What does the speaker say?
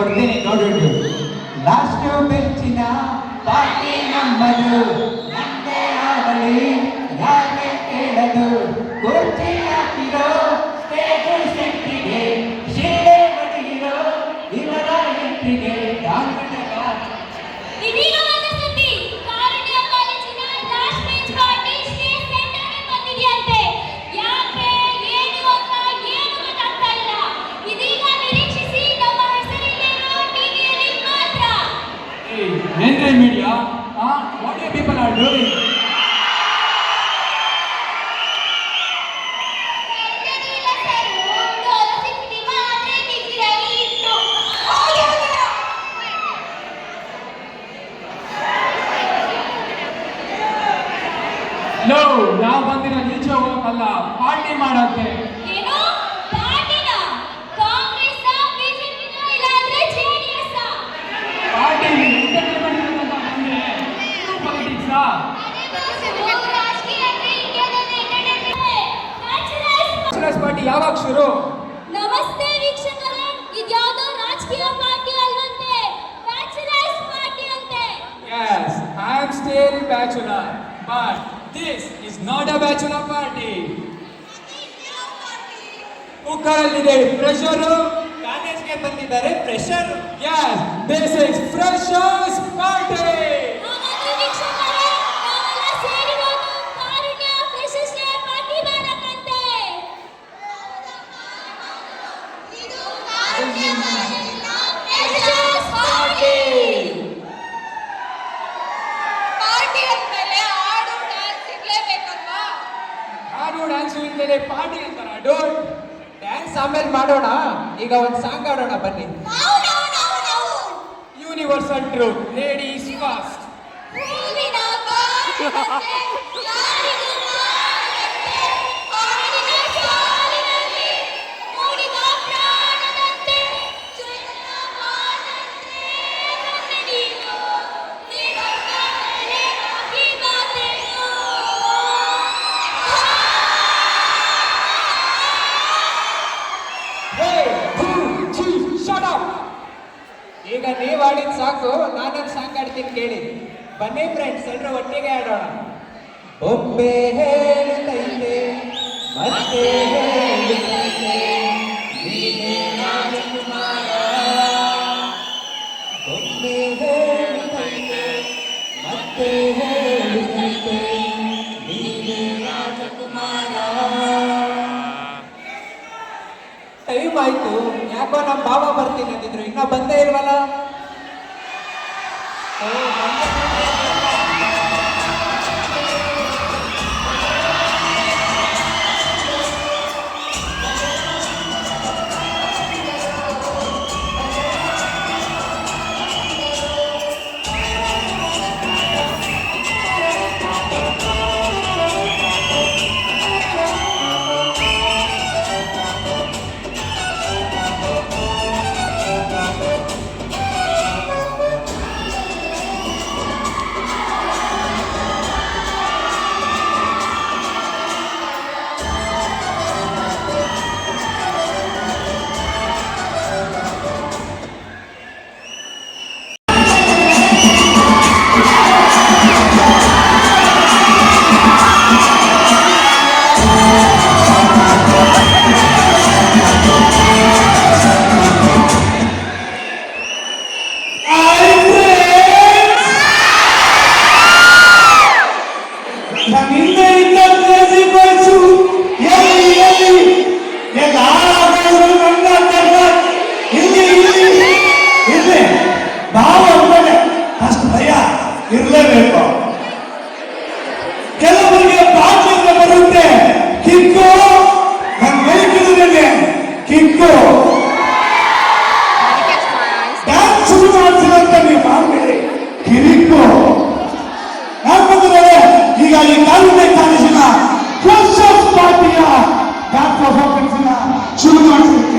ಕೊಡ್ತೀನಿ ನೋಡಿಟ್ಟು. Last ಬೆಂಚಿನ party ನಮ್ಮದು, ನಂದೇ ಆಗಲಿ ಯಾಕೆ ಕೇಳದು. ಕುರ್ಚಿ ಹಾಕಿರೋ ಸ್ಟೇಜ್ ಸೆಟ್ಟಿಗೆ, ಶೀಲೆ ಬಡಿಗಿರೋ ಇವರ ಎಂಟ್ರಿಗೆ ಇದೀಗ ಒಂದು ಸುದ್ದಿ, ಕಾರುಣ್ಯ ಕಾಲೇಜಿನ ಲಾಸ್ಟ್ ಬೆಂಚ್ ಪಾರ್ಟಿ ಸ್ಟೇಜ್ ಸೆಂಟರ್ಗೆ ಬಂದಿದೆಯಂತೆ. ಯಾಕೆ ಏನು ಅಂತ ಏನು ಗೊತ್ತಾಗ್ತಾ ಇಲ್ಲ. ಇದೀಗ ನಿರೀಕ್ಷಿಸಿ ನಮ್ಮ ಹೆಸರಿಲ್ಲಿರೋ ಟಿವಿಯಲ್ಲಿ ಮಾತ್ರ. ಏನ್ರಿ media, what you people are doing? ಲೋ, ನಾವು ಬಂದಿರೋ ಈಚೆ ಹೋಗಲ್ಲ, ಪಾರ್ಟಿ ಮಾಡಕ್ಕೆ. ಏನು ಪಾರ್ಟಿನ? ಕಾಂಗ್ರೆಸ್ ಬಿಜೆಪಿನ ಇಲ್ಲ ಅಂದ್ರೆ ಜೆಡಿಎಸ್? ಪಾರ್ಟಿ ಎಂಟರ್ಟೈನ್ಮೆಂಟ್ ಅಂತ ಬಂದ್ರೆ ಪಾಲಿಟಿಕ್ಸ್ ರಾಜಕೀಯ ಅಂದ್ರೆ ಇಂಡಿಯಾದಲ್ಲಿ ಎಂಟರ್ಟೈನ್ಮೆಂಟ್. ಬ್ಯಾಚುಲರ್ಸ್ ಪಾರ್ಟಿ ಯಾವಾಗ ಶುರು? ನಮಸ್ತೆ ವೀಕ್ಷಕರೇ, ಇದ್ಯಾವುದೋ ರಾಜಕೀಯ ಪಾರ್ಟಿ ಅಲ್ವಂತೆ, ಬ್ಯಾಚುಲರ್ಸ್ ಪಾರ್ಟಿ ಅಂತೆ. Yes, I am still bachelor, but this is not a bachelor party. ಕುಕ್ಕರಲ್ಲಿದೆ ಪ್ರೆಷರ್, ಕಾಲೇಜ್ಗೆ ಬಂದಿದ್ದಾರೆ pressure. yes, this is freshers party. ಹಾಗಾದ್ರೆ ವೀಕ್ಷಕರೇ, ನಾವೆಲ್ಲ ಸೇರಿರೋದು ಕಾರುಣ್ಯ ಫ್ರೆಶರ್ಸ್ ಡೇ ಪಾರ್ಟಿ ಮಾಡಕ್ಕಂತೆ. ಇದು ಕಾರುಣ್ಯ ಕಾಲೇಜಿನ ಫ್ರೆಶರ್ಸ್ ಪಾರ್ಟಿ. ಪಾರ್ಟಿ ಅಂದ್ಮೇಲೆ ಹಾಡು ಡ್ಯಾನ್ಸ್ ಇರ್ಲೇಬೇಕಲ್ವಾ? ಹಾಡು ಡ್ಯಾನ್ಸ್ ಇಲ್ಲದೆ ಪಾರ್ಟಿ ಅಂತಾರ? ಡೋಂಟ್ ಡ್ಯಾನ್ಸ್ ಆಮೇಲೆ ಮಾಡೋಣ, ಈಗ ಒಂದು ಸಾಂಗ್ ಆಡೋಣ ಬನ್ನಿ. ನಾವು ಯೂನಿವರ್ಸಲ್ ಟ್ರೂತ್, ಲೇಡೀಸ್ ಫಸ್ಟ್. ಹೂವಿನ ಬಾಣದಂತೆ ಯಾರಿಗೂ ಮಾರದಂತೆ, ಹಾಡಿನ ಸಾಲಿನಲ್ಲಿ ಮೂಡಿದ ಪ್ರಾಣದಂತೆ, ಚಂದಮಾನಂತೆ ನನ್ನ ನೀನು, ನಿನ್ನ ಕಣ್ಣಲ್ಲಿ ಈ ಮಾತೇನು. Shut up. ಈಗ ನೀವು ಆಡಿದ ಸಾಕು, ನಾನೊಂದು ಸಾಂಗ್ ಆಡ್ತೀನಿ ಕೇಳಿ. ಬನ್ನಿ ಫ್ರೆಂಡ್ಸ್, ಎಲ್ಲರೂ ಒಟ್ಟಿಗೆ ಆಡೋಣ. ಬೊಂಬೆ ಹೇಳುತ್ತೈತೆ ಮತ್ತೆ ಹೇಳುತ್ತೈತೆ ನೀನೇ ರಾಜಕುಮಾರ. ಬೊಂಬೆ ಹೇಳುತ್ತೈತೆ ಮತ್ತೆ ಹೇಳುತ್ತೈತೆ ನೀನೇ ರಾಜಕುಮಾರ. ಟೈಮ್ ಆಯ್ತು, ಯಾಕೋ ನಮ್ಮ ಬಾಬಾ ಬರ್ತೀನಿ ಅಂದಿದ್ರು, ಇನ್ನೂ ಬಂದೇ ಇಲ್ವಲ್ಲ. ಇರಲೇಬೇಕು. ಕೆಲವರಿಗೆ ಬಾಚಿಂದ ಬರುತ್ತೆ ಕಿಕ್ಕು, ನನ್ನ ಮೈಕಿದ್ರೆ ಕಿಕ್ಕು. ಡ್ಯಾನ್ಸ್ ಶುರು ಮಾಡ್ತೀನಿ ಅಂತ ನೀವು ಮಾಡಬೇಡಿ, ಕಿರಿಕು. ಯಾಕಂದ್ರೆ ಈಗ ಈ ಕಾಲುವೆ ಕಾಲೇಜಿನ ಫ್ರೆಶರ್ಸ್ ಪಾರ್ಟಿಯ ಡ್ಯಾನ್ಸ್ ಪರ್ಫಾರ್ಮೆನ್ಸ್ ಶುರು ಮಾಡ್ತೀನಿ.